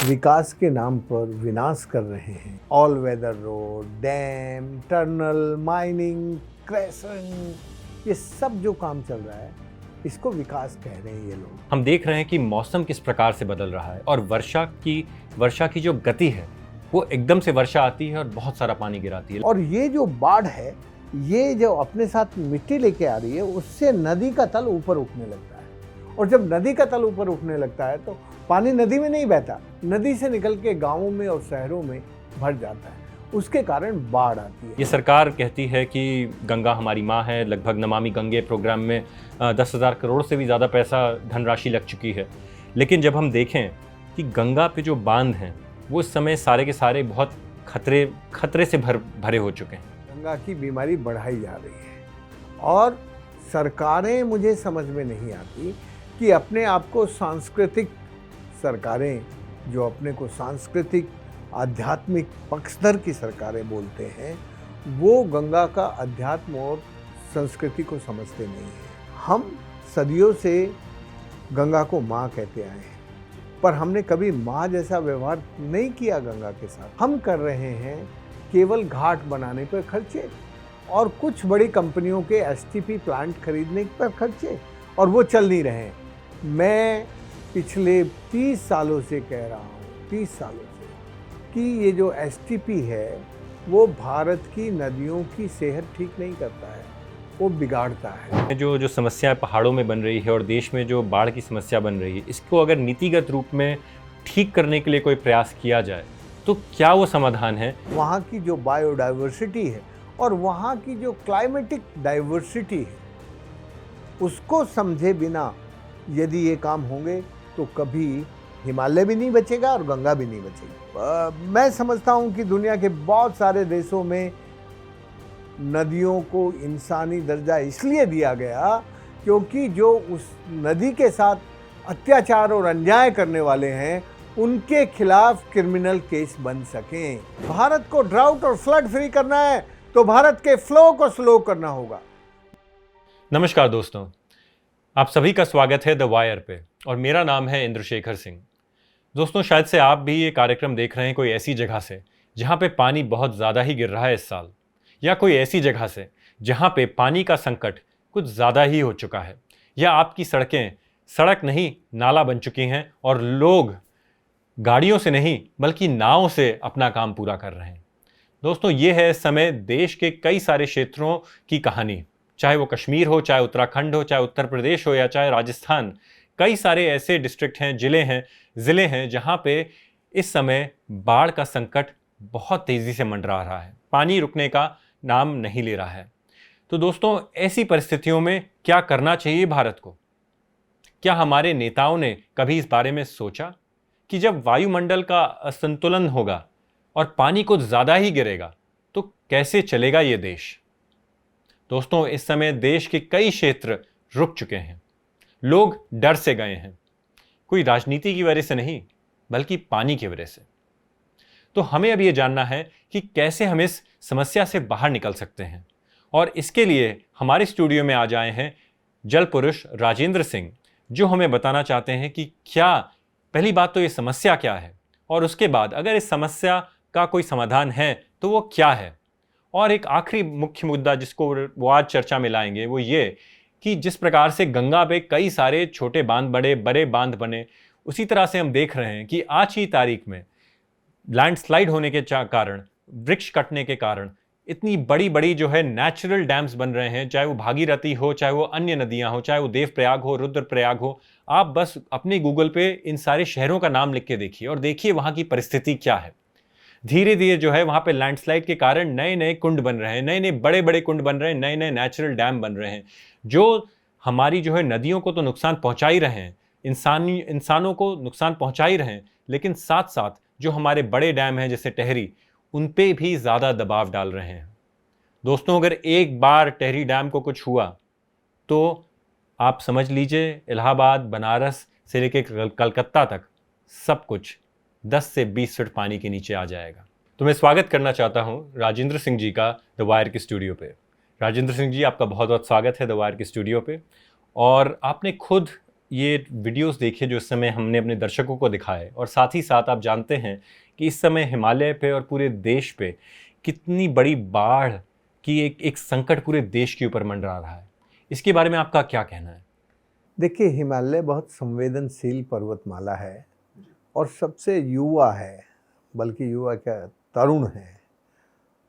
विकास के नाम पर विनाश कर रहे हैं। All weather road, dam, tunnel, mining, crashing, ये सब जो काम चल रहा है इसको विकास कह रहे हैं ये लोग। हम देख रहे हैं कि मौसम किस प्रकार से बदल रहा है और वर्षा की जो गति है वो एकदम से वर्षा आती है और बहुत सारा पानी गिराती है। और ये जो बाढ़ है, ये जो अपने साथ मिट्टी लेके आ रही है, उससे नदी का तल ऊपर उठने लगता है। और जब नदी का तल ऊपर उठने लगता है तो पानी नदी में नहीं बहता, नदी से निकल के गाँवों में और शहरों में भर जाता है, उसके कारण बाढ़ आती है। ये सरकार कहती है कि गंगा हमारी माँ है। लगभग नमामि गंगे प्रोग्राम में 10,000 करोड़ से भी ज़्यादा पैसा धनराशि लग चुकी है। लेकिन जब हम देखें कि गंगा पे जो बांध हैं वो इस समय सारे के सारे बहुत खतरे से भरे हो चुके हैं। गंगा की बीमारी बढ़ाई जा रही है और सरकारें, मुझे समझ में नहीं आती कि अपने आप को सांस्कृतिक सरकारें, जो अपने को सांस्कृतिक आध्यात्मिक पक्षधर की सरकारें बोलते हैं, वो गंगा का अध्यात्म और संस्कृति को समझते नहीं हैं। हम सदियों से गंगा को माँ कहते आए हैं, पर हमने कभी माँ जैसा व्यवहार नहीं किया गंगा के साथ। हम कर रहे हैं केवल घाट बनाने पर खर्चे और कुछ बड़ी कंपनियों के एसटीपी प्लांट खरीदने पर खर्चे, और वो चल नहीं रहे हैं। मैं पिछले 30 सालों से कह रहा हूँ, 30 सालों से, कि ये जो एसटीपी है वो भारत की नदियों की सेहत ठीक नहीं करता है, वो बिगाड़ता है। जो समस्या पहाड़ों में बन रही है और देश में जो बाढ़ की समस्या बन रही है, इसको अगर नीतिगत रूप में ठीक करने के लिए कोई प्रयास किया जाए तो क्या वो समाधान है? वहाँ की जो बायोडाइवर्सिटी है और वहाँ की जो क्लाइमेटिक डाइवर्सिटी है, उसको समझे बिना यदि ये काम होंगे तो कभी हिमालय भी नहीं बचेगा और गंगा भी नहीं बचेगी। मैं समझता हूँ कि दुनिया के बहुत सारे देशों में नदियों को इंसानी दर्जा इसलिए दिया गया क्योंकि जो उस नदी के साथ अत्याचार और अन्याय करने वाले हैं उनके खिलाफ क्रिमिनल केस बन सकें। भारत को ड्राउट और फ्लड फ्री करना है तो भारत के फ्लो को स्लो करना होगा। नमस्कार दोस्तों, आप सभी का स्वागत है द वायर पे और मेरा नाम है इंद्रशेखर सिंह। दोस्तों, शायद से आप भी ये कार्यक्रम देख रहे हैं कोई ऐसी जगह से जहाँ पे पानी बहुत ज़्यादा ही गिर रहा है इस साल, या कोई ऐसी जगह से जहाँ पे पानी का संकट कुछ ज़्यादा ही हो चुका है, या आपकी सड़कें सड़क नहीं नाला बन चुकी हैं और लोग गाड़ियों से नहीं बल्कि नाव से अपना काम पूरा कर रहे हैं। दोस्तों, ये है इस समय देश के कई सारे क्षेत्रों की कहानी, चाहे वो कश्मीर हो, चाहे उत्तराखंड हो, चाहे उत्तर प्रदेश हो या चाहे राजस्थान। कई सारे ऐसे डिस्ट्रिक्ट हैं, ज़िले हैं जहाँ पे इस समय बाढ़ का संकट बहुत तेज़ी से मंडरा रहा है, पानी रुकने का नाम नहीं ले रहा है। तो दोस्तों, ऐसी परिस्थितियों में क्या करना चाहिए भारत को? क्या हमारे नेताओं ने कभी इस बारे में सोचा कि जब वायुमंडल का असंतुलन होगा और पानी कुछ ज़्यादा ही गिरेगा तो कैसे चलेगा ये देश? दोस्तों, इस समय देश के कई क्षेत्र रुक चुके हैं, लोग डर से गए हैं, कोई राजनीति की वजह से नहीं बल्कि पानी की वजह से। तो हमें अब ये जानना है कि कैसे हम इस समस्या से बाहर निकल सकते हैं, और इसके लिए हमारे स्टूडियो में आ जाए हैं जल पुरुष राजेंद्र सिंह, जो हमें बताना चाहते हैं कि क्या, पहली बात तो ये समस्या क्या है, और उसके बाद अगर इस समस्या का कोई समाधान है तो वो क्या है, और एक आखिरी मुख्य मुद्दा जिसको वो आज चर्चा में लाएंगे वो ये कि जिस प्रकार से गंगा पे कई सारे छोटे बांध बड़े बांध बने, उसी तरह से हम देख रहे हैं कि आज की तारीख में लैंडस्लाइड होने के कारण, वृक्ष कटने के कारण इतनी बड़ी बड़ी जो है नेचुरल डैम्स बन रहे हैं, चाहे वो भागीरथी हो, चाहे वो अन्य नदियां हो, चाहे वो देवप्रयाग हो, रुद्रप्रयाग हो। आप बस अपने गूगल पे इन सारे शहरों का नाम लिख के देखिए और देखिए वहाँ की परिस्थिति क्या है। धीरे धीरे जो है वहाँ पे लैंडस्लाइड के कारण नए नए कुंड बन रहे हैं, नए नए बड़े बड़े कुंड बन रहे हैं, नए नए नेचुरल डैम बन रहे हैं, जो हमारी जो है नदियों को तो नुकसान पहुँचा ही रहे हैं, इंसानों को नुकसान पहुँचा ही रहे हैं, लेकिन साथ साथ जो हमारे बड़े डैम हैं जैसे टेहरी, उन पे भी ज़्यादा दबाव डाल रहे हैं। दोस्तों, अगर एक बार टेहरी डैम को कुछ हुआ तो आप समझ लीजिए इलाहाबाद, बनारस से लेकर कलकत्ता तक सब कुछ 10 से 20 फीट पानी के नीचे आ जाएगा। तो मैं स्वागत करना चाहता हूं राजेंद्र सिंह जी का द वायर के स्टूडियो पे। राजेंद्र सिंह जी, आपका बहुत बहुत स्वागत है द वायर के स्टूडियो पे। और आपने खुद ये वीडियोस देखिए जो इस समय हमने अपने दर्शकों को दिखाए, और साथ ही साथ आप जानते हैं कि इस समय हिमालय पे और पूरे देश पे कितनी बड़ी बाढ़ की एक संकट पूरे देश के ऊपर मंडरा रहा है। इसके बारे में आपका क्या कहना है? देखिए, हिमालय बहुत संवेदनशील पर्वतमाला है और सबसे युवा है, बल्कि युवा क्या, तरुण है।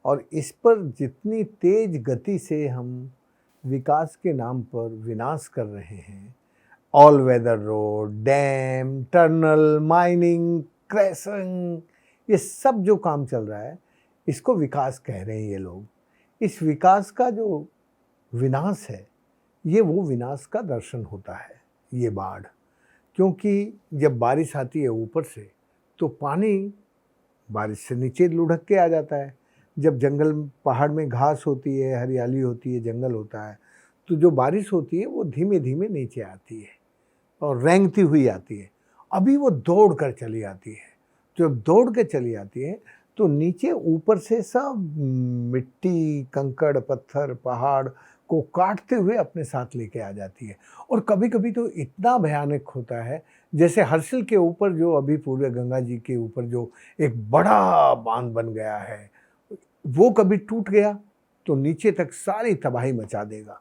और इस पर जितनी तेज गति से हम विकास के नाम पर विनाश कर रहे हैं, all weather road, dam, tunnel, mining, crashing, ये सब जो काम चल रहा है, इसको विकास कह रहे हैं ये लोग। इस विकास का जो विनाश है, ये वो विनाश का दर्शन होता है, ये बाढ़। क्योंकि जब बारिश आती है ऊपर से, तो पानी बारिश से नीचे लुढ़क के आ जाता है। जब जंगल पहाड़ में घास होती है, हरियाली होती है, जंगल होता है, तो जो बारिश होती है वो धीमे धीमे नीचे आती है और रेंगती हुई आती है। अभी वो दौड़ कर चली आती है। जब दौड़ के चली आती है तो नीचे ऊपर से सब मिट्टी, कंकड़, पत्थर, पहाड़ को काटते हुए अपने साथ लेके आ जाती है। और कभी कभी तो इतना भयानक होता है, जैसे हर्षिल के ऊपर जो अभी पूरे गंगा जी के ऊपर जो एक बड़ा बांध बन गया है, वो कभी टूट गया तो नीचे तक सारी तबाही मचा देगा।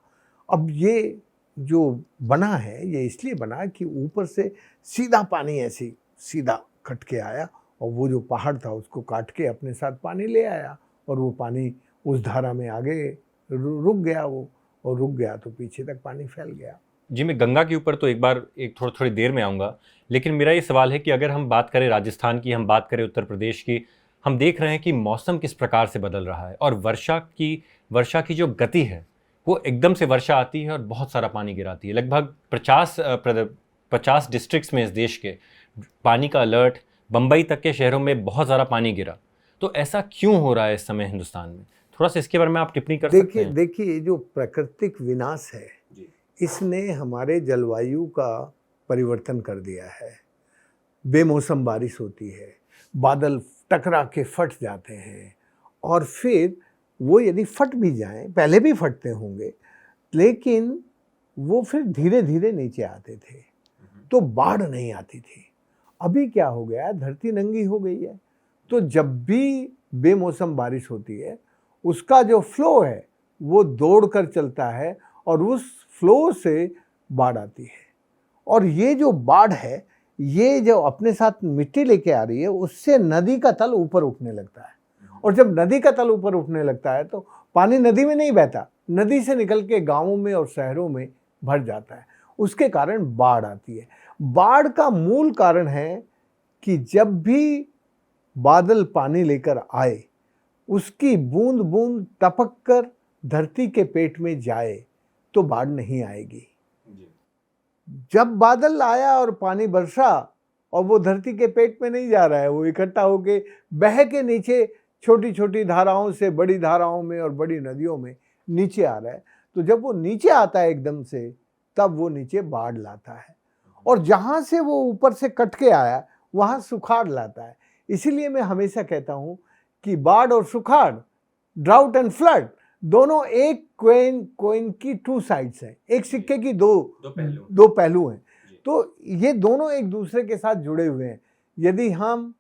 अब ये जो बना है, ये इसलिए बना कि ऊपर से सीधा पानी ऐसे सीधा कट के आया और वो जो पहाड़ था उसको काट के अपने साथ पानी ले आया, और वो पानी उस धारा में आगे रुक गया वो, और रुक गया तो पीछे तक पानी फैल गया। जी, मैं गंगा के ऊपर तो एक थोड़ी देर में आऊँगा, लेकिन मेरा ये सवाल है कि अगर हम बात करें राजस्थान की, हम बात करें उत्तर प्रदेश की, हम देख रहे हैं कि मौसम किस प्रकार से बदल रहा है, और वर्षा की जो गति है वो एकदम से वर्षा आती है और बहुत सारा पानी गिराती है। लगभग 50 डिस्ट्रिक्ट्स में इस देश के पानी का अलर्ट, बम्बई तक के शहरों में बहुत ज़्यादा पानी गिरा। तो ऐसा क्यों हो रहा है इस समय हिंदुस्तान में? थोड़ा सा इसके बारे में आप टिप्पणी कर सकते हैं? देखिए, जो प्राकृतिक विनाश है, इसने हमारे जलवायु का परिवर्तन कर दिया है। बेमौसम बारिश होती है, बादल टकरा के फट जाते हैं, और फिर वो यदि फट भी जाएं, पहले भी फटते होंगे, लेकिन वो फिर धीरे धीरे नीचे आते थे, तो बाढ़ नहीं आती थी। अभी क्या हो गया, धरती नंगी हो गई है, तो जब भी बेमौसम बारिश होती है, उसका जो फ्लो है वो दौड़ कर चलता है और उस फ्लो से बाढ़ आती है। और ये जो बाढ़ है, ये जो अपने साथ मिट्टी लेके आ रही है, उससे नदी का तल ऊपर उठने लगता है। और जब नदी का तल ऊपर उठने लगता है तो पानी नदी में नहीं बहता, नदी से निकल के गांवों में और शहरों में भर जाता है। उसके कारण बाढ़ आती है। बाढ़ का मूल कारण है कि जब भी बादल पानी लेकर आए, उसकी बूंद बूंद टपक कर धरती के पेट में जाए तो बाढ़ नहीं आएगी। जब बादल आया और पानी बरसा और वो धरती के पेट में नहीं जा रहा है, वो इकट्ठा होके बह के नीचे छोटी छोटी धाराओं से बड़ी धाराओं में और बड़ी नदियों में नीचे आ रहा है, तो जब वो नीचे आता है एकदम से, तब वो नीचे बाढ़ लाता है। और जहाँ से वो ऊपर से कट के आया, वहाँ सुखाड़ लाता है। इसीलिए मैं हमेशा कहता हूँ कि बाढ़ और सुखाड़, ड्राउट एंड फ्लड, दोनों एक कोइन की टू साइड्स हैं, एक सिक्के की दो पहलू हैं। तो ये दोनों एक दूसरे के साथ जुड़े हुए हैं। यदि हम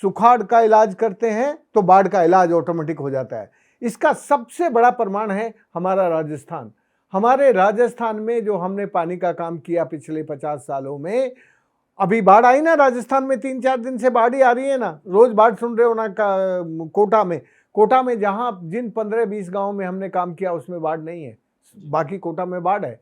सुखाड़ का इलाज करते हैं तो बाढ़ का इलाज ऑटोमेटिक हो जाता है। इसका सबसे बड़ा प्रमाण है हमारा राजस्थान। हमारे राजस्थान में जो हमने पानी का काम किया पिछले 50 सालों में, अभी बाढ़ आई ना राजस्थान में, 3-4 दिन से बाढ़ ही आ रही है ना, रोज बाढ़ सुन रहे हो ना। कोटा में जहां जिन 15-20 गांव में हमने काम किया उसमें बाढ़ नहीं है, बाकी कोटा में बाढ़ है।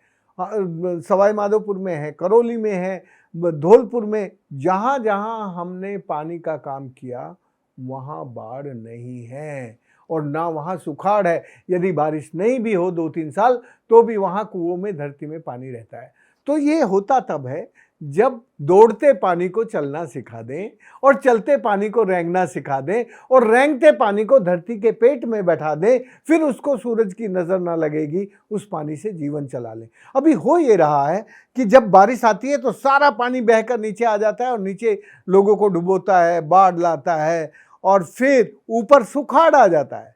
सवाई माधोपुर में है, करौली में है, धौलपुर में, जहां जहां हमने पानी का काम किया वहां बाढ़ नहीं है और ना वहां सुखाड़ है। यदि बारिश नहीं भी हो 2-3 साल तो भी वहां कुओं में, धरती में पानी रहता है। तो ये होता तब है जब दौड़ते पानी को चलना सिखा दें और चलते पानी को रेंगना सिखा दें और रेंगते पानी को धरती के पेट में बैठा दें, फिर उसको सूरज की नज़र ना लगेगी, उस पानी से जीवन चला लें। अभी हो ये रहा है कि जब बारिश आती है तो सारा पानी बहकर नीचे आ जाता है और नीचे लोगों को डुबोता है, बाढ़ लाता है और फिर ऊपर सुखाड़ आ जाता है।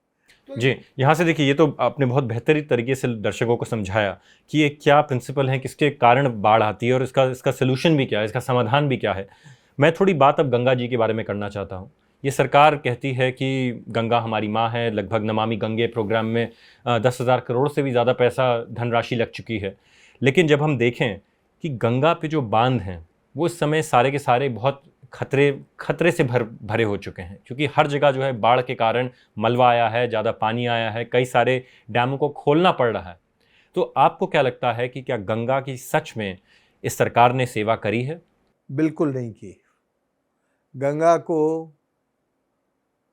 जी, यहाँ से देखिए, ये तो आपने बहुत बेहतरीन तरीके से दर्शकों को समझाया कि ये क्या प्रिंसिपल है, किसके कारण बाढ़ आती है और इसका इसका सॉल्यूशन भी क्या है, इसका समाधान भी क्या है। मैं थोड़ी बात अब गंगा जी के बारे में करना चाहता हूँ। ये सरकार कहती है कि गंगा हमारी माँ है, लगभग नमामि गंगे प्रोग्राम में 10,000 करोड़ से भी ज़्यादा पैसा धनराशि लग चुकी है। लेकिन जब हम देखें कि गंगा पे जो बांध हैं, वो इस समय सारे के सारे बहुत खतरे से भरे हो चुके हैं, क्योंकि हर जगह जो है बाढ़ के कारण मलबा आया है, ज़्यादा पानी आया है, कई सारे डैमों को खोलना पड़ रहा है। तो आपको क्या लगता है कि क्या गंगा की सच में इस सरकार ने सेवा करी है? बिल्कुल नहीं की। गंगा को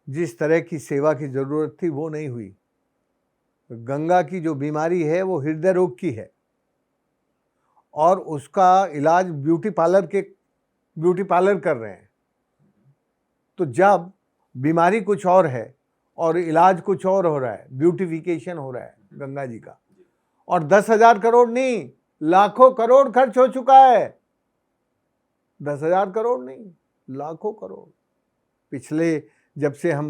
जिस तरह की सेवा की ज़रूरत थी वो नहीं हुई। गंगा की जो बीमारी है वो हृदय रोग की है और उसका इलाज ब्यूटी पार्लर कर रहे हैं। तो जब बीमारी कुछ और है और इलाज कुछ और हो रहा है, ब्यूटिफिकेशन हो रहा है गंगा जी का, और 10,000 करोड़ नहीं, लाखों करोड़ खर्च हो चुका है। 10,000 करोड़ नहीं, लाखों करोड़। पिछले जब से हम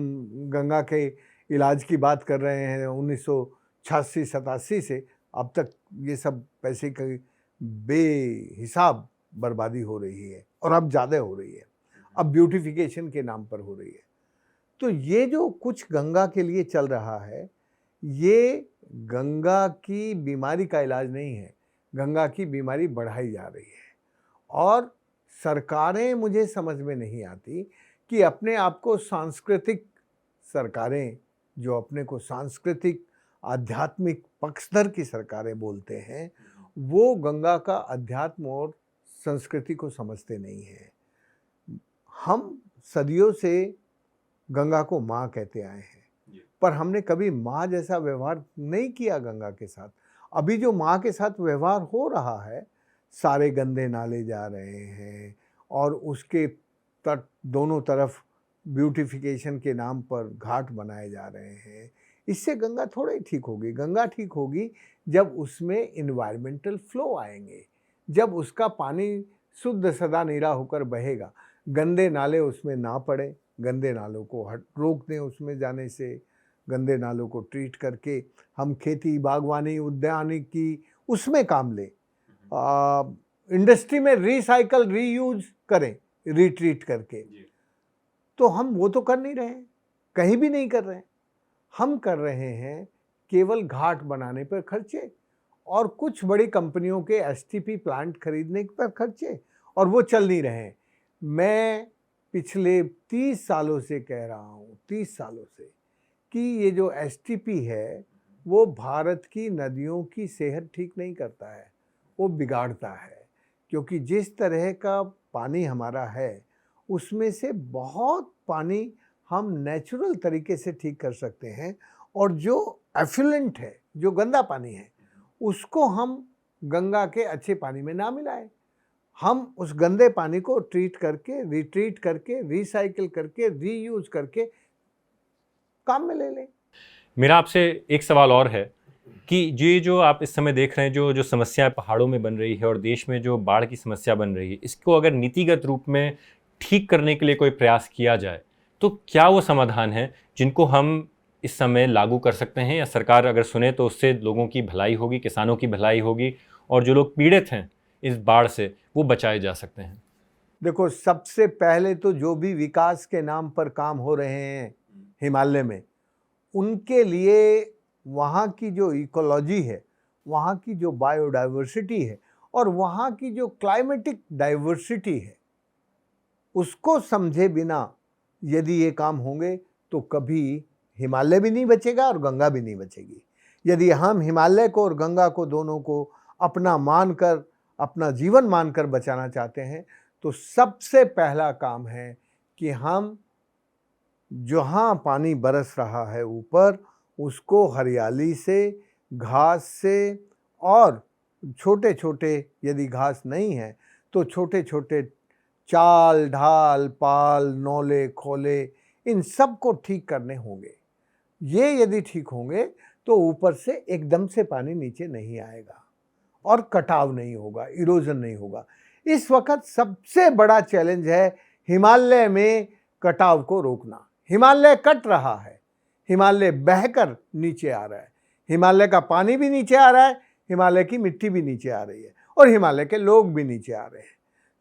गंगा के इलाज की बात कर रहे हैं 1986-87 से अब तक ये सब पैसे की बेहिसाब बर्बादी हो रही है और अब ज़्यादा हो रही है। अब ब्यूटिफिकेशन के नाम पर हो रही है। तो ये जो कुछ गंगा के लिए चल रहा है, ये गंगा की बीमारी का इलाज नहीं है, गंगा की बीमारी बढ़ाई जा रही है। और सरकारें मुझे समझ में नहीं आती कि अपने आप को सांस्कृतिक सरकारें, जो अपने को सांस्कृतिक आध्यात्मिक पक्षधर की सरकारें बोलते हैं, वो गंगा का अध्यात्म और संस्कृति को समझते नहीं हैं। हम सदियों से गंगा को माँ कहते आए हैं, पर हमने कभी माँ जैसा व्यवहार नहीं किया गंगा के साथ। अभी जो माँ के साथ व्यवहार हो रहा है, सारे गंदे नाले जा रहे हैं और उसके तट दोनों तरफ ब्यूटिफिकेशन के नाम पर घाट बनाए जा रहे हैं। इससे गंगा थोड़ी ठीक होगी। गंगा ठीक होगी जब उसमें इन्वायरमेंटल फ्लो आएंगे, जब उसका पानी शुद्ध सदा नीरा होकर बहेगा, गंदे नाले उसमें ना पड़े, गंदे नालों को रोक दें उसमें जाने से, गंदे नालों को ट्रीट करके हम खेती बागवानी उद्यानिकी उसमें काम लें, इंडस्ट्री में रिसाइकल रीयूज करें रिट्रीट करके। तो हम वो तो कर नहीं रहे हैं, कहीं भी नहीं कर रहे हैं। हम कर रहे हैं केवल घाट बनाने पर खर्चे और कुछ बड़ी कंपनियों के एसटीपी प्लांट खरीदने पर खर्चे, और वो चल नहीं रहे हैं। मैं पिछले 30 सालों से कह रहा हूँ, 30 सालों से, कि ये जो एसटीपी है वो भारत की नदियों की सेहत ठीक नहीं करता है, वो बिगाड़ता है। क्योंकि जिस तरह का पानी हमारा है उसमें से बहुत पानी हम नेचुरल तरीके से ठीक कर सकते हैं, और जो एफ्लुएंट है, जो गंदा पानी है, उसको हम गंगा के अच्छे पानी में ना मिलाएं। हम उस गंदे पानी को ट्रीट करके, रिट्रीट करके, रिसाइकिल करके, रीयूज करके काम में ले लें। मेरा आपसे एक सवाल और है कि ये जो आप इस समय देख रहे हैं, जो समस्या पहाड़ों में बन रही है और देश में जो बाढ़ की समस्या बन रही है, इसको अगर नीतिगत रूप में ठीक करने के लिए कोई प्रयास किया जाए तो क्या वो समाधान है जिनको हम इस समय लागू कर सकते हैं, या सरकार अगर सुने तो उससे लोगों की भलाई होगी, किसानों की भलाई होगी और जो लोग पीड़ित हैं इस बाढ़ से वो बचाए जा सकते हैं? देखो, सबसे पहले तो जो भी विकास के नाम पर काम हो रहे हैं हिमालय में, उनके लिए वहाँ की जो इकोलॉजी है, वहाँ की जो बायोडाइवर्सिटी है और वहाँ की जो क्लाइमेटिक डाइवर्सिटी है, उसको समझे बिना यदि ये काम होंगे तो कभी हिमालय भी नहीं बचेगा और गंगा भी नहीं बचेगी। यदि हम हिमालय को और गंगा को दोनों को अपना मानकर, अपना जीवन मानकर बचाना चाहते हैं, तो सबसे पहला काम है कि हम जहाँ पानी बरस रहा है ऊपर, उसको हरियाली से, घास से, और छोटे छोटे, यदि घास नहीं है तो छोटे छोटे चाल ढाल पाल नौले खोले, इन सब को ठीक करने होंगे। ये यदि ठीक होंगे तो ऊपर से एकदम से पानी नीचे नहीं आएगा और कटाव नहीं होगा, इरोजन नहीं होगा। इस वक्त सबसे बड़ा चैलेंज है हिमालय में कटाव को रोकना। हिमालय कट रहा है, हिमालय बहकर नीचे आ रहा है, हिमालय का पानी भी नीचे आ रहा है, हिमालय की मिट्टी भी नीचे आ रही है और हिमालय के लोग भी नीचे आ रहे हैं।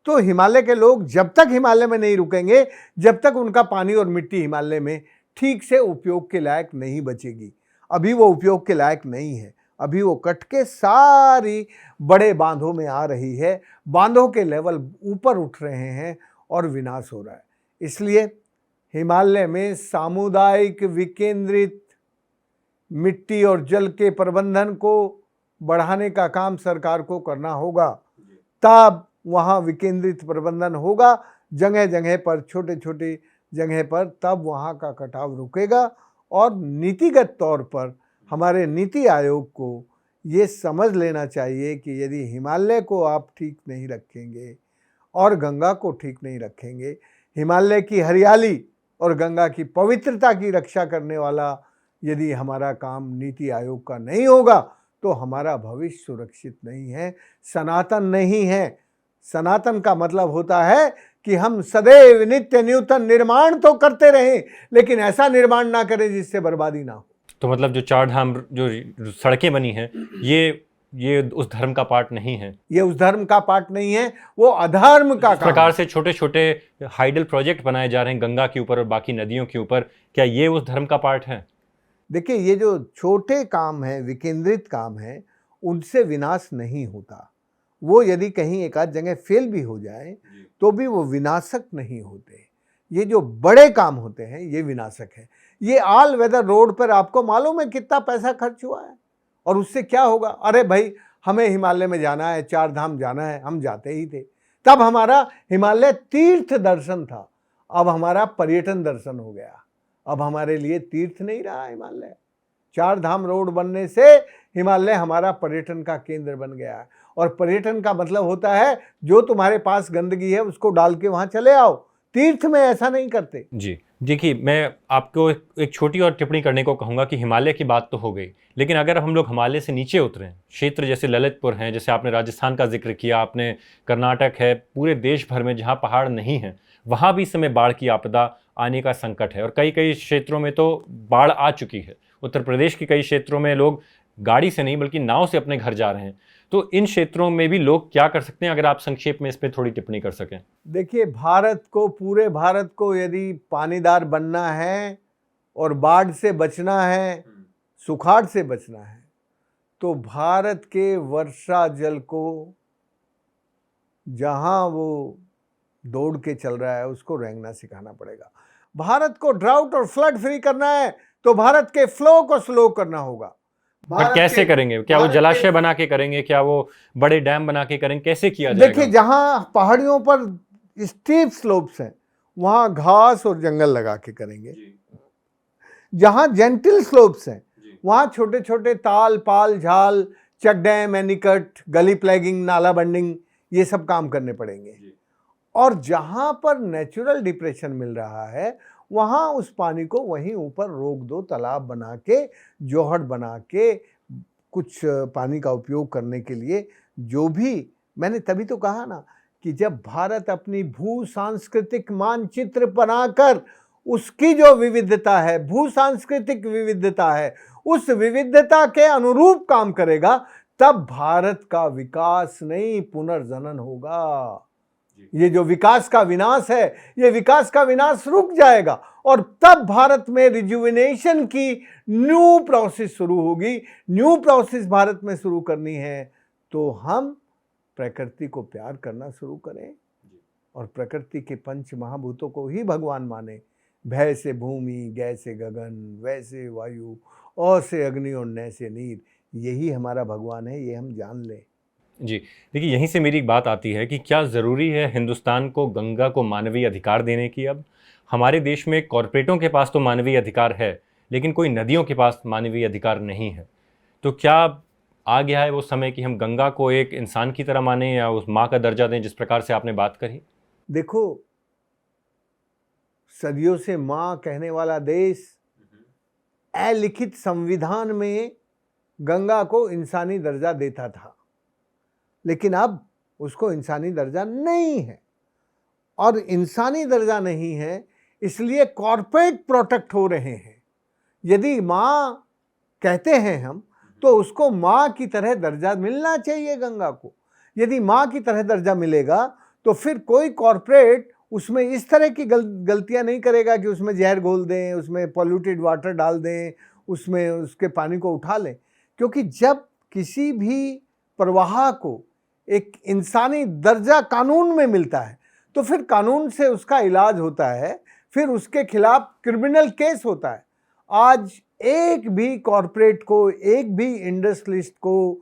तो हिमालय के लोग जब तक हिमालय में नहीं रुकेंगे, जब तक उनका पानी और मिट्टी हिमालय में ठीक से उपयोग के लायक नहीं बचेगी। अभी वो उपयोग के लायक नहीं है, अभी वो कट के सारी बड़े बांधों में आ रही है, बांधों के लेवल ऊपर उठ रहे हैं और विनाश हो रहा है। इसलिए हिमालय में सामुदायिक विकेंद्रित मिट्टी और जल के प्रबंधन को बढ़ाने का काम सरकार को करना होगा, तब वहाँ विकेंद्रित प्रबंधन होगा जगह जगह पर, छोटे छोटे जगह पर, तब वहाँ का कटाव रुकेगा। और नीतिगत तौर पर हमारे नीति आयोग को ये समझ लेना चाहिए कि यदि हिमालय को आप ठीक नहीं रखेंगे और गंगा को ठीक नहीं रखेंगे, हिमालय की हरियाली और गंगा की पवित्रता की रक्षा करने वाला यदि हमारा काम नीति आयोग का नहीं होगा, तो हमारा भविष्य सुरक्षित नहीं है, सनातन नहीं है। सनातन का मतलब होता है कि हम सदैव नित्य नूतन निर्माण तो करते रहें, लेकिन ऐसा निर्माण ना करें जिससे बर्बादी ना हो। तो मतलब जो चार धाम, जो सड़कें बनी हैं, ये उस धर्म का पार्ट नहीं है। ये उस धर्म का पार्ट नहीं है, वो अधर्म का काम। प्रकार से छोटे छोटे हाइडल प्रोजेक्ट बनाए जा रहे हैं गंगा के ऊपर और बाकी नदियों के ऊपर, क्या ये उस धर्म का पार्ट है? देखिए, ये जो छोटे काम है, विकेंद्रित काम है, उनसे विनाश नहीं होता। वो यदि कहीं एक आध जगह फेल भी हो जाए तो भी वो विनाशक नहीं होते। ये जो बड़े काम होते हैं ये विनाशक है। ये ऑल वेदर रोड पर आपको मालूम है कितना पैसा खर्च हुआ है और उससे क्या होगा? अरे भाई, हमें हिमालय में जाना है, चार धाम जाना है, हम जाते ही थे। तब हमारा हिमालय तीर्थ दर्शन था, अब हमारा पर्यटन दर्शन हो गया। अब हमारे लिए तीर्थ नहीं रहा हिमालय। चार धाम रोड बनने से हिमालय हमारा पर्यटन का केंद्र बन गया है। और पर्यटन का मतलब होता है जो तुम्हारे पास गंदगी है उसको डाल के वहां चले आओ। तीर्थ में ऐसा नहीं करते। जी देखिए, मैं आपको एक छोटी और टिप्पणी करने को कहूँगा कि हिमालय की बात तो हो गई, लेकिन अगर हम लोग हिमालय से नीचे उतरें, क्षेत्र जैसे ललितपुर हैं, जैसे आपने राजस्थान का जिक्र किया, आपने कर्नाटक है, पूरे देश भर में जहाँ पहाड़ नहीं हैं वहाँ भी इस समय बाढ़ की आपदा आने का संकट है और कई कई क्षेत्रों में तो बाढ़ आ चुकी है। उत्तर प्रदेश के कई क्षेत्रों में लोग गाड़ी से नहीं बल्कि नाव से अपने घर जा रहे हैं। तो इन क्षेत्रों में भी लोग क्या कर सकते हैं, अगर आप संक्षेप में इस पर थोड़ी टिप्पणी कर सकें। देखिए, भारत को, पूरे भारत को यदि पानीदार बनना है और बाढ़ से बचना है, सुखाड़ से बचना है, तो भारत के वर्षा जल को जहां वो दौड़ के चल रहा है उसको रेंगना सिखाना पड़ेगा। भारत को ड्राउट और फ्लड फ्री करना है तो भारत के फ्लो को स्लो करना होगा। पर कैसे करेंगे? क्या वो जलाशय बना के करेंगे? क्या वो बड़े डैम बना के करेंगे? कैसे किया जाएगा? देखिए, जहां पहाड़ियों पर स्टीप स्लोप्स हैं वहां घास और जंगल लगा के करेंगे। जहां जेंटल स्लोप्स हैं वहां छोटे छोटे ताल, पाल, झाल, चेक डैम, एनीकट, गली प्लैगिंग, नाला बंडिंग, ये सब काम करने पड़ेंगे। और जहां पर नेचुरल डिप्रेशन मिल रहा है वहां उस पानी को वहीं ऊपर रोक दो, तालाब बना के, जोहड़ बना के, कुछ पानी का उपयोग करने के लिए। जो भी मैंने तभी तो कहा ना कि जब भारत अपनी भू सांस्कृतिक मानचित्र बनाकर उसकी जो विविधता है, भू सांस्कृतिक विविधता है, उस विविधता के अनुरूप काम करेगा, तब भारत का विकास नहीं पुनर्जनन होगा। ये जो विकास का विनाश है, ये विकास का विनाश रुक जाएगा और तब भारत में रिजुविनेशन की न्यू प्रोसेस शुरू होगी। न्यू प्रोसेस भारत में शुरू करनी है तो हम प्रकृति को प्यार करना शुरू करें और प्रकृति के पंच महाभूतों को ही भगवान माने। भय से भूमि, गै से गगन, वै से वायु, और से अग्नि और नय से नीर, यही हमारा भगवान है, ये हम जान लें। जी देखिए, यहीं से मेरी एक बात आती है कि क्या ज़रूरी है हिंदुस्तान को गंगा को मानवीय अधिकार देने की? अब हमारे देश में कॉरपोरेटों के पास तो मानवीय अधिकार है, लेकिन कोई नदियों के पास मानवीय अधिकार नहीं है। तो क्या आ गया है वो समय कि हम गंगा को एक इंसान की तरह माने या उस माँ का दर्जा दें जिस प्रकार से आपने बात करी? देखो, सदियों से माँ कहने वाला देश अलिखित संविधान में गंगा को इंसानी दर्जा देता था, लेकिन अब उसको इंसानी दर्जा नहीं है। और इंसानी दर्जा नहीं है इसलिए कॉर्पोरेट प्रोटेक्ट हो रहे हैं। यदि माँ कहते हैं हम, तो उसको माँ की तरह दर्जा मिलना चाहिए गंगा को। यदि माँ की तरह दर्जा मिलेगा तो फिर कोई कॉरपोरेट उसमें इस तरह की गलतियां नहीं करेगा कि उसमें जहर घोल दें, उसमें पॉल्यूटेड वाटर डाल दें, उसमें उसके पानी को उठा लें। क्योंकि जब किसी भी प्रवाह को एक इंसानी दर्जा कानून में मिलता है तो फिर कानून से उसका इलाज होता है, फिर उसके खिलाफ क्रिमिनल केस होता है। आज एक भी कॉरपोरेट को, एक भी इंडस्ट्रियलिस्ट को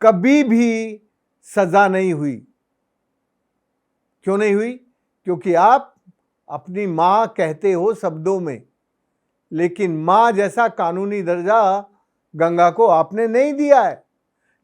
कभी भी सजा नहीं हुई। क्यों नहीं हुई? क्योंकि आप अपनी मां कहते हो शब्दों में, लेकिन मां जैसा कानूनी दर्जा गंगा को आपने नहीं दिया है।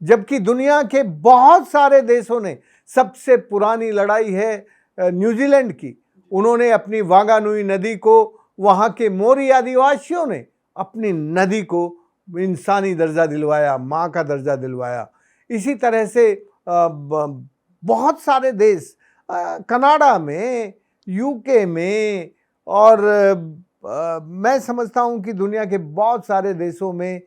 जबकि दुनिया के बहुत सारे देशों ने, सबसे पुरानी लड़ाई है न्यूजीलैंड की, उन्होंने अपनी वांगानुई नदी को, वहां के मोरी आदिवासियों ने अपनी नदी को इंसानी दर्जा दिलवाया, मां का दर्जा दिलवाया। इसी तरह से बहुत सारे देश, कनाडा में, यूके में, और मैं समझता हूं कि दुनिया के बहुत सारे देशों में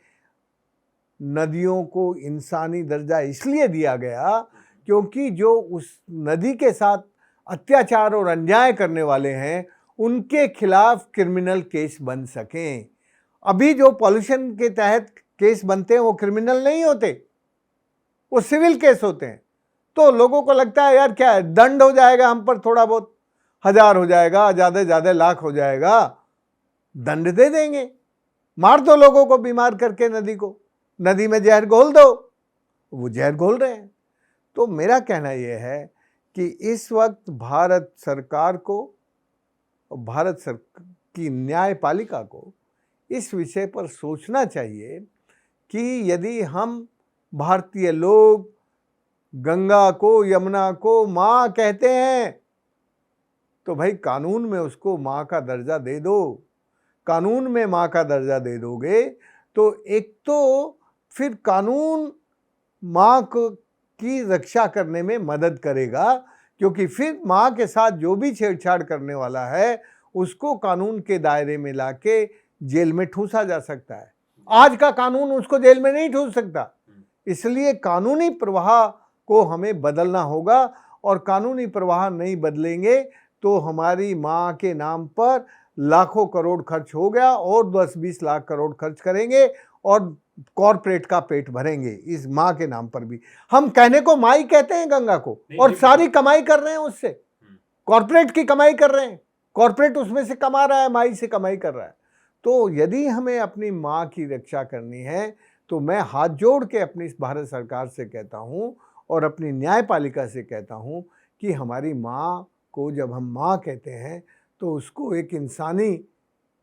नदियों को इंसानी दर्जा इसलिए दिया गया क्योंकि जो उस नदी के साथ अत्याचार और अन्याय करने वाले हैं उनके खिलाफ क्रिमिनल केस बन सकें। अभी जो पॉल्यूशन के तहत केस बनते हैं वो क्रिमिनल नहीं होते, वो सिविल केस होते हैं। तो लोगों को लगता है यार क्या है, दंड हो जाएगा हम पर, थोड़ा बहुत 1000 हो जाएगा, ज़्यादा से ज़्यादा लाख हो जाएगा, दंड दे देंगे। मार दो लोगों को बीमार करके, नदी को, नदी में जहर घोल दो, वो जहर घोल रहे हैं। तो मेरा कहना यह है कि इस वक्त भारत सरकार को, भारत सरकार की न्यायपालिका को इस विषय पर सोचना चाहिए कि यदि हम भारतीय लोग गंगा को, यमुना को माँ कहते हैं तो भाई कानून में उसको माँ का दर्जा दे दो। कानून में माँ का दर्जा दे दोगे तो एक तो फिर कानून माँ की रक्षा करने में मदद करेगा, क्योंकि फिर माँ के साथ जो भी छेड़छाड़ करने वाला है उसको कानून के दायरे में लाके जेल में ठूसा जा सकता है। आज का कानून उसको जेल में नहीं ठूस सकता। इसलिए कानूनी प्रवाह को हमें बदलना होगा, और कानूनी प्रवाह नहीं बदलेंगे तो हमारी माँ के नाम पर लाखों करोड़ खर्च हो गया और 10-20 लाख करोड़ खर्च करेंगे और कॉरपोरेट का पेट भरेंगे इस माँ के नाम पर भी। हम कहने को माँ ही कहते हैं गंगा को, और सारी कमाई कर रहे हैं उससे, कॉरपोरेट की कमाई कर रहे हैं, कॉरपोरेट उसमें से कमा रहा है, माई से कमाई कर रहा है। तो यदि हमें अपनी माँ की रक्षा करनी है तो मैं हाथ जोड़ के अपनी भारत सरकार से कहता हूँ और अपनी न्यायपालिका से कहता हूँ कि हमारी माँ को जब हम माँ कहते हैं तो उसको एक इंसानी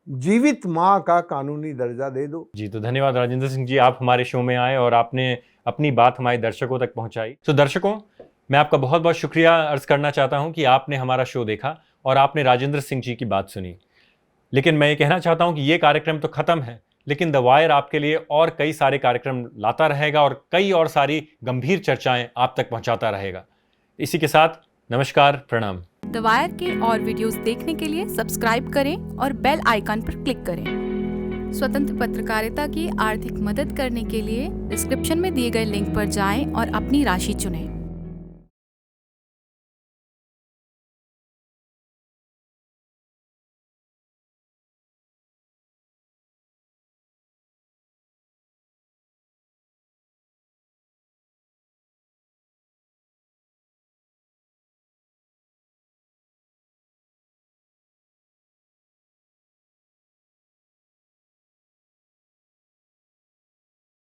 जीवित माँ का कानूनी दर्जा दे दो। जी, तो धन्यवाद राजेंद्र सिंह जी, आप हमारे शो में आए और आपने अपनी बात हमारे दर्शकों तक पहुंचाई। तो दर्शकों, मैं आपका बहुत बहुत शुक्रिया अर्ज करना चाहता हूं कि आपने हमारा शो देखा और आपने राजेंद्र सिंह जी की बात सुनी। लेकिन मैं ये कहना चाहता हूं कि ये कार्यक्रम तो खत्म है, लेकिन द वायर आपके लिए और कई सारे कार्यक्रम लाता रहेगा और कई और सारी गंभीर चर्चाएं आप तक पहुंचाता रहेगा। इसी के साथ नमस्कार, प्रणाम। द वायर के और वीडियोस देखने के लिए सब्सक्राइब करें और बेल आइकन पर क्लिक करें। स्वतंत्र पत्रकारिता की आर्थिक मदद करने के लिए डिस्क्रिप्शन में दिए गए लिंक पर जाएं और अपनी राशि चुनें।